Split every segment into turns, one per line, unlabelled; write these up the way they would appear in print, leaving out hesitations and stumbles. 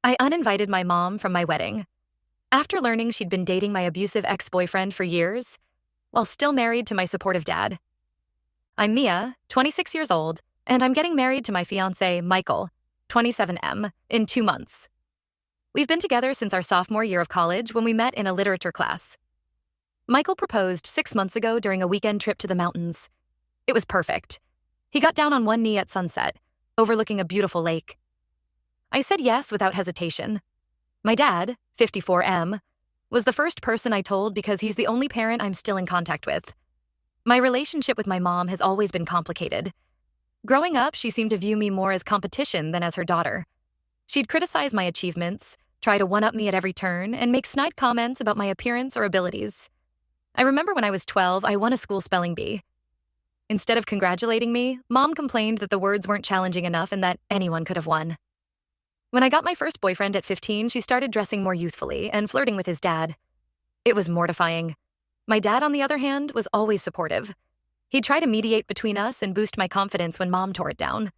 I uninvited my mom from my wedding. After learning she'd been dating my abusive ex-boyfriend for years, while still married to my supportive dad. I'm Mia, 26 years old, and I'm getting married to my fiancé, Michael, 27M, in 2 months. We've been together since our sophomore year of college when we met in a literature class. Michael proposed 6 months ago during a weekend trip to the mountains. It was perfect. He got down on one knee at sunset, overlooking a beautiful lake. I said yes without hesitation. My dad, 54M, was the first person I told because he's the only parent I'm still in contact with. My relationship with my mom has always been complicated. Growing up, she seemed to view me more as competition than as her daughter. She'd criticize my achievements, try to one-up me at every turn, and make snide comments about my appearance or abilities. I remember when I was 12, I won a school spelling bee. Instead of congratulating me, Mom complained that the words weren't challenging enough and that anyone could have won. When I got my first boyfriend at 15, she started dressing more youthfully and flirting with his dad. It was mortifying. My dad, on the other hand, was always supportive. He'd try to mediate between us and boost my confidence when Mom tore it down.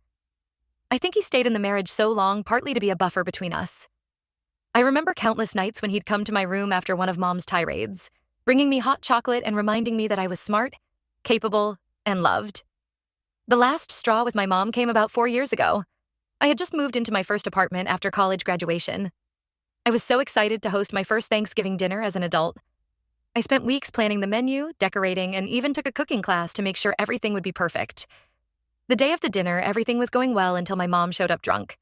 I think he stayed in the marriage so long partly to be a buffer between us. I remember countless nights when he'd come to my room after one of Mom's tirades, bringing me hot chocolate and reminding me that I was smart, capable, and loved. The last straw with my mom came about 4 years ago. I had just moved into my first apartment after college graduation. I was so excited to host my first Thanksgiving dinner as an adult. I spent weeks planning the menu, decorating, and even took a cooking class to make sure everything would be perfect. The day of the dinner, everything was going well until my mom showed up drunk.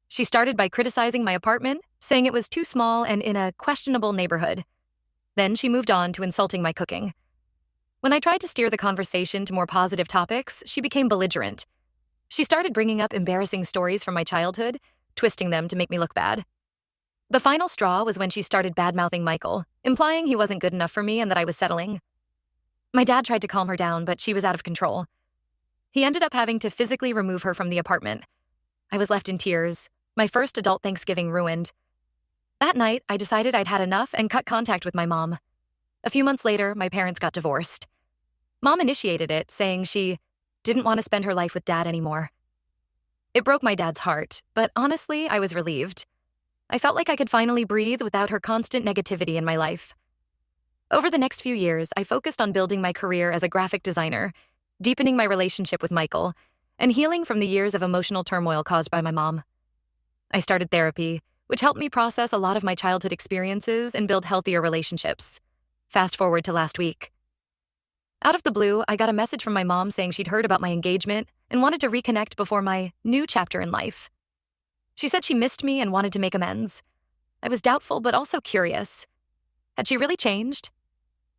She started by criticizing my apartment, saying it was too small and in a questionable neighborhood. Then she moved on to insulting my cooking. When I tried to steer the conversation to more positive topics, she became belligerent. She started bringing up embarrassing stories from my childhood, twisting them to make me look bad. The final straw was when she started bad-mouthing Michael, implying he wasn't good enough for me and that I was settling. My dad tried to calm her down, but she was out of control. He ended up having to physically remove her from the apartment. I was left in tears, my first adult Thanksgiving ruined. That night, I decided I'd had enough and cut contact with my mom. A few months later, my parents got divorced. Mom initiated it, saying she didn't want to spend her life with Dad anymore. It broke my dad's heart, but honestly, I was relieved. I felt like I could finally breathe without her constant negativity in my life. Over the next few years, I focused on building my career as a graphic designer, deepening my relationship with Michael, and healing from the years of emotional turmoil caused by my mom. I started therapy, which helped me process a lot of my childhood experiences and build healthier relationships. Fast forward to last week. Out of the blue, I got a message from my mom saying she'd heard about my engagement and wanted to reconnect before my new chapter in life. She said she missed me and wanted to make amends. I was doubtful but also curious. Had she really changed?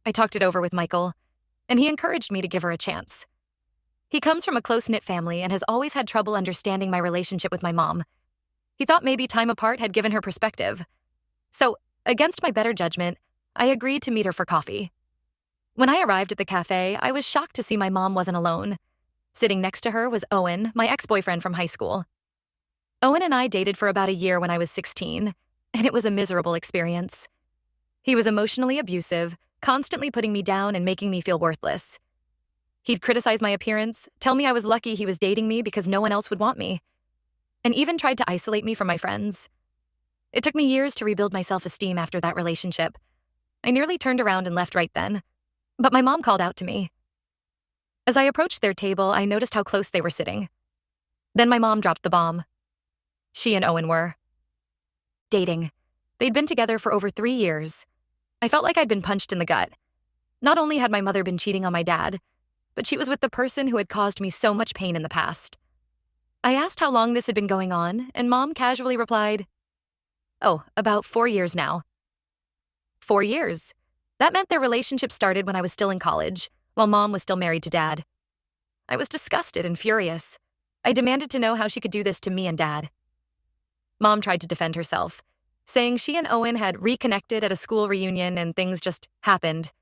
I talked it over with Michael, and he encouraged me to give her a chance. He comes from a close-knit family and has always had trouble understanding my relationship with my mom. He thought maybe time apart had given her perspective. So, against my better judgment, I agreed to meet her for coffee. When I arrived at the cafe, I was shocked to see my mom wasn't alone. Sitting next to her was Owen, my ex-boyfriend from high school. Owen and I dated for about a year when I was 16, and it was a miserable experience. He was emotionally abusive, constantly putting me down and making me feel worthless. He'd criticize my appearance, tell me I was lucky he was dating me because no one else would want me, and even tried to isolate me from my friends. It took me years to rebuild my self-esteem after that relationship. I nearly turned around and left right then. But my mom called out to me. As I approached their table, I noticed how close they were sitting. Then my mom dropped the bomb. She and Owen were dating. They'd been together for over 3 years. I felt like I'd been punched in the gut. Not only had my mother been cheating on my dad, but she was with the person who had caused me so much pain in the past. I asked how long this had been going on, and Mom casually replied, "Oh, about 4 years now." 4 years. That meant their relationship started when I was still in college, while Mom was still married to Dad. I was disgusted and furious. I demanded to know how she could do this to me and Dad. Mom tried to defend herself, saying she and Owen had reconnected at a school reunion and things just happened.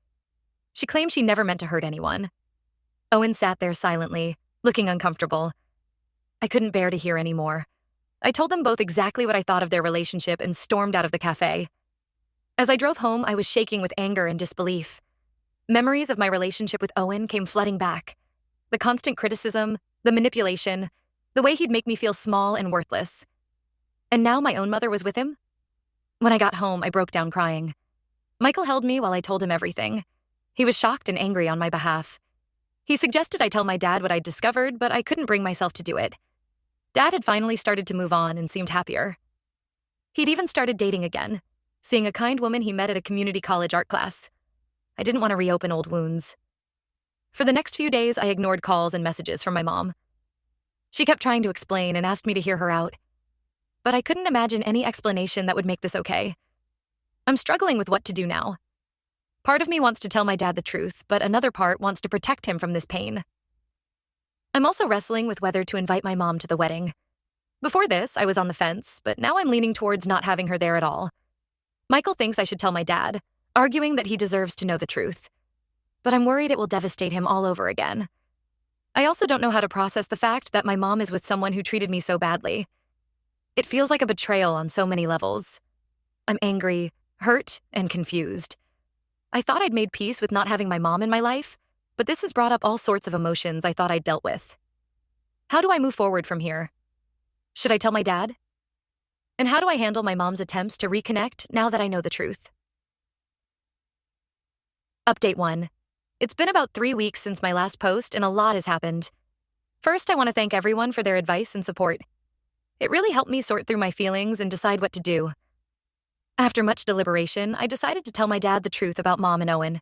She claimed she never meant to hurt anyone. Owen sat there silently, looking uncomfortable. I couldn't bear to hear any more. I told them both exactly what I thought of their relationship and stormed out of the cafe. As I drove home, I was shaking with anger and disbelief. Memories of my relationship with Owen came flooding back. The constant criticism, the manipulation, the way he'd make me feel small and worthless. And now my own mother was with him? When I got home, I broke down crying. Michael held me while I told him everything. He was shocked and angry on my behalf. He suggested I tell my dad what I'd discovered, but I couldn't bring myself to do it. Dad had finally started to move on and seemed happier. He'd even started dating again, seeing a kind woman he met at a community college art class. I didn't want to reopen old wounds. For the next few days, I ignored calls and messages from my mom. She kept trying to explain and asked me to hear her out. But I couldn't imagine any explanation that would make this okay. I'm struggling with what to do now. Part of me wants to tell my dad the truth, but another part wants to protect him from this pain. I'm also wrestling with whether to invite my mom to the wedding. Before this, I was on the fence, but now I'm leaning towards not having her there at all. Michael thinks I should tell my dad, arguing that he deserves to know the truth. But I'm worried it will devastate him all over again. I also don't know how to process the fact that my mom is with someone who treated me so badly. It feels like a betrayal on so many levels. I'm angry, hurt, and confused. I thought I'd made peace with not having my mom in my life, but this has brought up all sorts of emotions I thought I'd dealt with. How do I move forward from here? Should I tell my dad? And how do I handle my mom's attempts to reconnect now that I know the truth? Update 1. It's been about 3 weeks since my last post, and a lot has happened. First, I want to thank everyone for their advice and support. It really helped me sort through my feelings and decide what to do. After much deliberation, I decided to tell my dad the truth about Mom and Owen.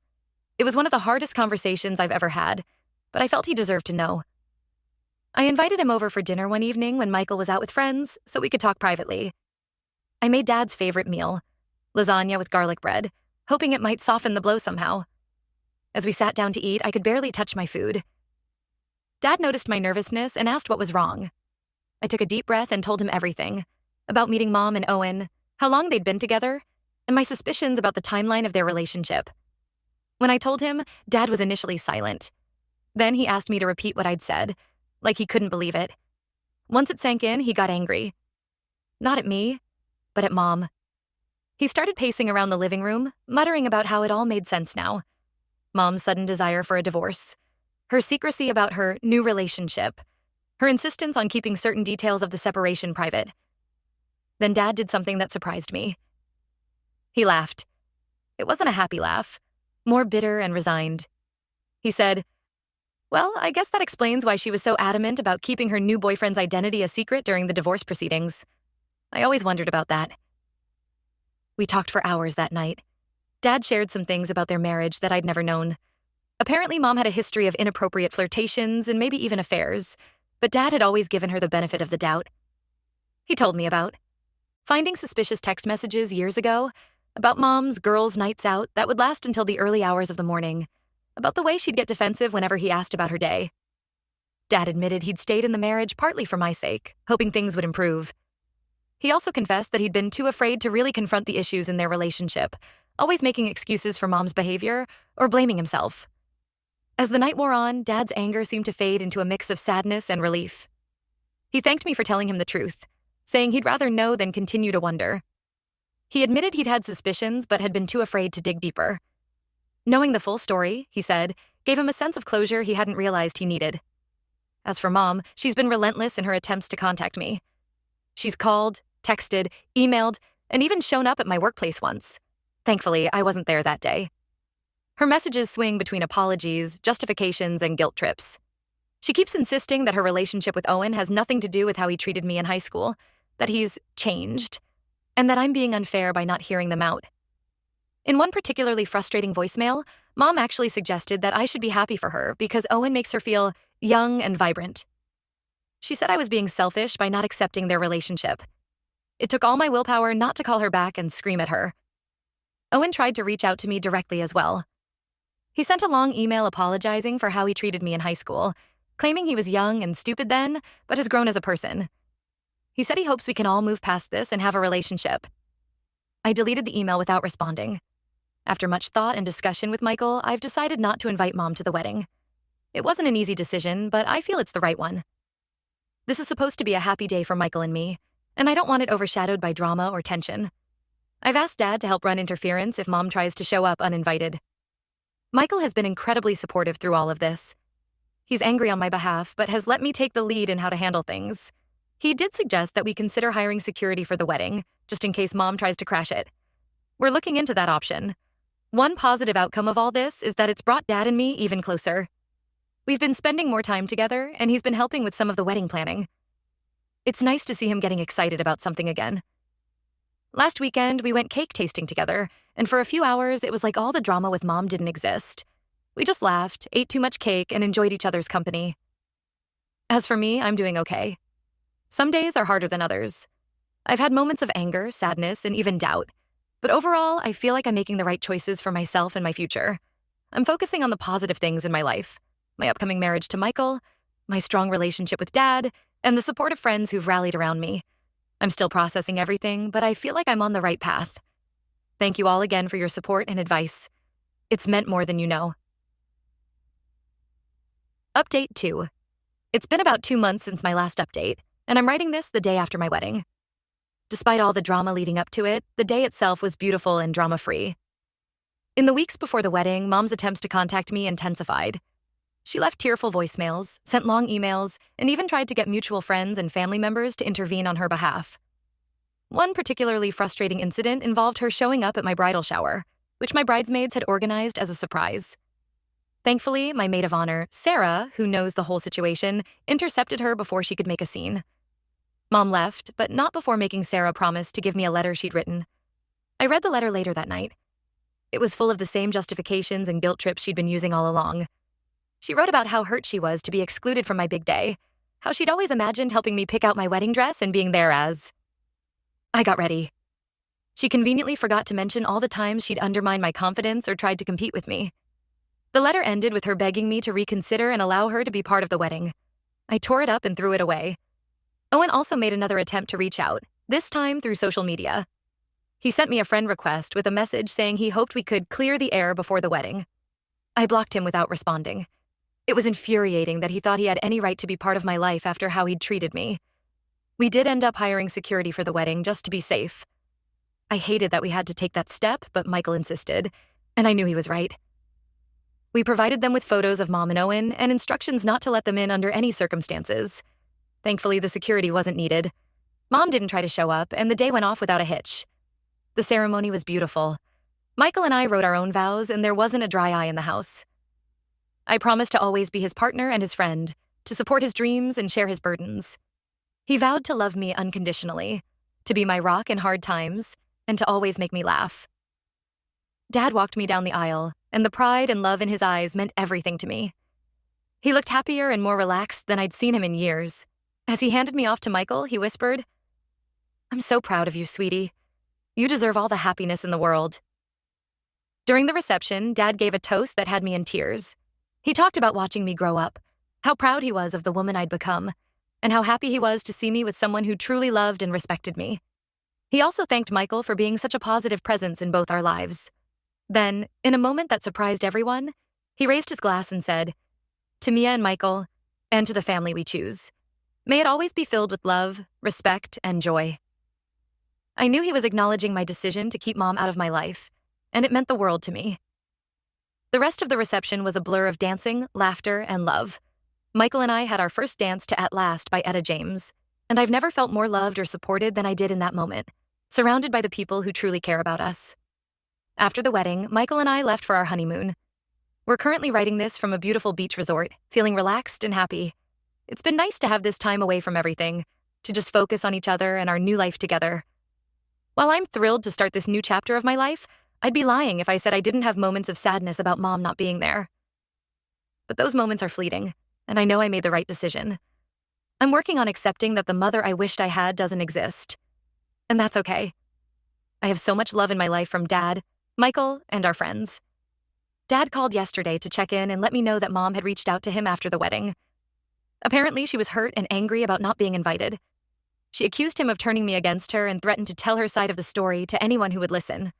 It was one of the hardest conversations I've ever had, but I felt he deserved to know. I invited him over for dinner one evening when Michael was out with friends so we could talk privately. I made Dad's favorite meal, lasagna with garlic bread, hoping it might soften the blow somehow. As we sat down to eat, I could barely touch my food. Dad noticed my nervousness and asked what was wrong. I took a deep breath and told him everything, about meeting Mom and Owen, how long they'd been together, and my suspicions about the timeline of their relationship. When I told him, Dad was initially silent. Then he asked me to repeat what I'd said, like he couldn't believe it. Once it sank in, he got angry. Not at me, but at Mom. He started pacing around the living room, muttering about how it all made sense now. Mom's sudden desire for a divorce, her secrecy about her new relationship, her insistence on keeping certain details of the separation private. Then Dad did something that surprised me. He laughed. It wasn't a happy laugh, more bitter and resigned. He said, "Well, I guess that explains why she was so adamant about keeping her new boyfriend's identity a secret during the divorce proceedings. I always wondered about that." We talked for hours that night. Dad shared some things about their marriage that I'd never known. Apparently, Mom had a history of inappropriate flirtations and maybe even affairs, but Dad had always given her the benefit of the doubt. He told me about finding suspicious text messages years ago, about Mom's girls' nights out that would last until the early hours of the morning, about the way she'd get defensive whenever he asked about her day. Dad admitted he'd stayed in the marriage partly for my sake, hoping things would improve. He also confessed that he'd been too afraid to really confront the issues in their relationship, always making excuses for Mom's behavior or blaming himself. As the night wore on, Dad's anger seemed to fade into a mix of sadness and relief. He thanked me for telling him the truth, saying he'd rather know than continue to wonder. He admitted he'd had suspicions but had been too afraid to dig deeper. Knowing the full story, he said, gave him a sense of closure he hadn't realized he needed. As for Mom, she's been relentless in her attempts to contact me. She's called, texted, emailed, and even shown up at my workplace once. Thankfully, I wasn't there that day. Her messages swing between apologies, justifications, and guilt trips. She keeps insisting that her relationship with Owen has nothing to do with how he treated me in high school, that he's changed, and that I'm being unfair by not hearing them out. In one particularly frustrating voicemail, Mom actually suggested that I should be happy for her because Owen makes her feel young and vibrant. She said I was being selfish by not accepting their relationship. It took all my willpower not to call her back and scream at her. Owen tried to reach out to me directly as well. He sent a long email apologizing for how he treated me in high school, claiming he was young and stupid then, but has grown as a person. He said he hopes we can all move past this and have a relationship. I deleted the email without responding. After much thought and discussion with Michael, I've decided not to invite Mom to the wedding. It wasn't an easy decision, but I feel it's the right one. This is supposed to be a happy day for Michael and me, and I don't want it overshadowed by drama or tension. I've asked Dad to help run interference if Mom tries to show up uninvited. Michael has been incredibly supportive through all of this. He's angry on my behalf, but has let me take the lead in how to handle things. He did suggest that we consider hiring security for the wedding, just in case Mom tries to crash it. We're looking into that option. One positive outcome of all this is that it's brought Dad and me even closer. We've been spending more time together, and he's been helping with some of the wedding planning. It's nice to see him getting excited about something again. Last weekend, we went cake tasting together, and for a few hours, it was like all the drama with Mom didn't exist. We just laughed, ate too much cake, and enjoyed each other's company. As for me, I'm doing okay. Some days are harder than others. I've had moments of anger, sadness, and even doubt. But overall, I feel like I'm making the right choices for myself and my future. I'm focusing on the positive things in my life. My upcoming marriage to Michael, my strong relationship with Dad, and the support of friends who've rallied around me. I'm still processing everything, but I feel like I'm on the right path. Thank you all again for your support and advice. It's meant more than you know. Update 2. It's been about 2 months since my last update, and I'm writing this the day after my wedding. Despite all the drama leading up to it, the day itself was beautiful and drama-free. In the weeks before the wedding, Mom's attempts to contact me intensified. She left tearful voicemails, sent long emails, and even tried to get mutual friends and family members to intervene on her behalf. One particularly frustrating incident involved her showing up at my bridal shower, which my bridesmaids had organized as a surprise. Thankfully, my maid of honor, Sarah, who knows the whole situation, intercepted her before she could make a scene. Mom left, but not before making Sarah promise to give me a letter she'd written. I read the letter later that night. It was full of the same justifications and guilt trips she'd been using all along. She wrote about how hurt she was to be excluded from my big day, how she'd always imagined helping me pick out my wedding dress and being there as I got ready. She conveniently forgot to mention all the times she'd undermined my confidence or tried to compete with me. The letter ended with her begging me to reconsider and allow her to be part of the wedding. I tore it up and threw it away. Owen also made another attempt to reach out, this time through social media. He sent me a friend request with a message saying he hoped we could clear the air before the wedding. I blocked him without responding. It was infuriating that he thought he had any right to be part of my life after how he'd treated me. We did end up hiring security for the wedding just to be safe. I hated that we had to take that step, but Michael insisted, and I knew he was right. We provided them with photos of Mom and Owen and instructions not to let them in under any circumstances. Thankfully, the security wasn't needed. Mom didn't try to show up, and the day went off without a hitch. The ceremony was beautiful. Michael and I wrote our own vows, and there wasn't a dry eye in the house. I promised to always be his partner and his friend, to support his dreams and share his burdens. He vowed to love me unconditionally, to be my rock in hard times, and to always make me laugh. Dad walked me down the aisle, and the pride and love in his eyes meant everything to me. He looked happier and more relaxed than I'd seen him in years. As he handed me off to Michael, he whispered, "I'm so proud of you, sweetie. You deserve all the happiness in the world." During the reception, Dad gave a toast that had me in tears. He talked about watching me grow up, how proud he was of the woman I'd become, and how happy he was to see me with someone who truly loved and respected me. He also thanked Michael for being such a positive presence in both our lives. Then, in a moment that surprised everyone, he raised his glass and said, "To Mia and Michael, and to the family we choose, may it always be filled with love, respect, and joy." I knew he was acknowledging my decision to keep Mom out of my life, and it meant the world to me. The rest of the reception was a blur of dancing, laughter, and love. Michael and I had our first dance to At Last by Etta James, and I've never felt more loved or supported than I did in that moment, surrounded by the people who truly care about us. After the wedding, Michael and I left for our honeymoon. We're currently writing this from a beautiful beach resort, feeling relaxed and happy. It's been nice to have this time away from everything, to just focus on each other and our new life together. While I'm thrilled to start this new chapter of my life, I'd be lying if I said I didn't have moments of sadness about Mom not being there. But those moments are fleeting, and I know I made the right decision. I'm working on accepting that the mother I wished I had doesn't exist. And that's okay. I have so much love in my life from Dad, Michael, and our friends. Dad called yesterday to check in and let me know that Mom had reached out to him after the wedding. Apparently, she was hurt and angry about not being invited. She accused him of turning me against her and threatened to tell her side of the story to anyone who would listen.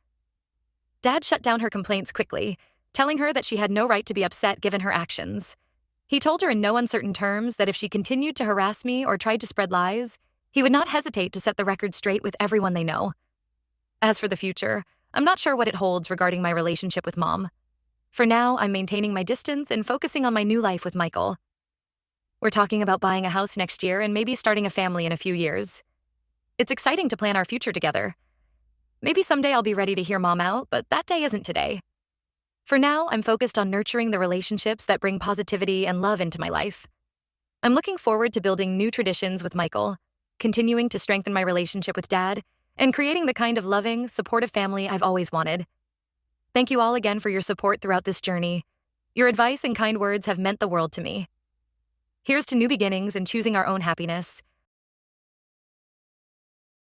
Dad shut down her complaints quickly, telling her that she had no right to be upset given her actions. He told her in no uncertain terms that if she continued to harass me or tried to spread lies, he would not hesitate to set the record straight with everyone they know. As for the future, I'm not sure what it holds regarding my relationship with Mom. For now, I'm maintaining my distance and focusing on my new life with Michael. We're talking about buying a house next year and maybe starting a family in a few years. It's exciting to plan our future together. Maybe someday I'll be ready to hear Mom out, but that day isn't today. For now, I'm focused on nurturing the relationships that bring positivity and love into my life. I'm looking forward to building new traditions with Michael, continuing to strengthen my relationship with Dad, and creating the kind of loving, supportive family I've always wanted. Thank you all again for your support throughout this journey. Your advice and kind words have meant the world to me. Here's to new beginnings and choosing our own happiness.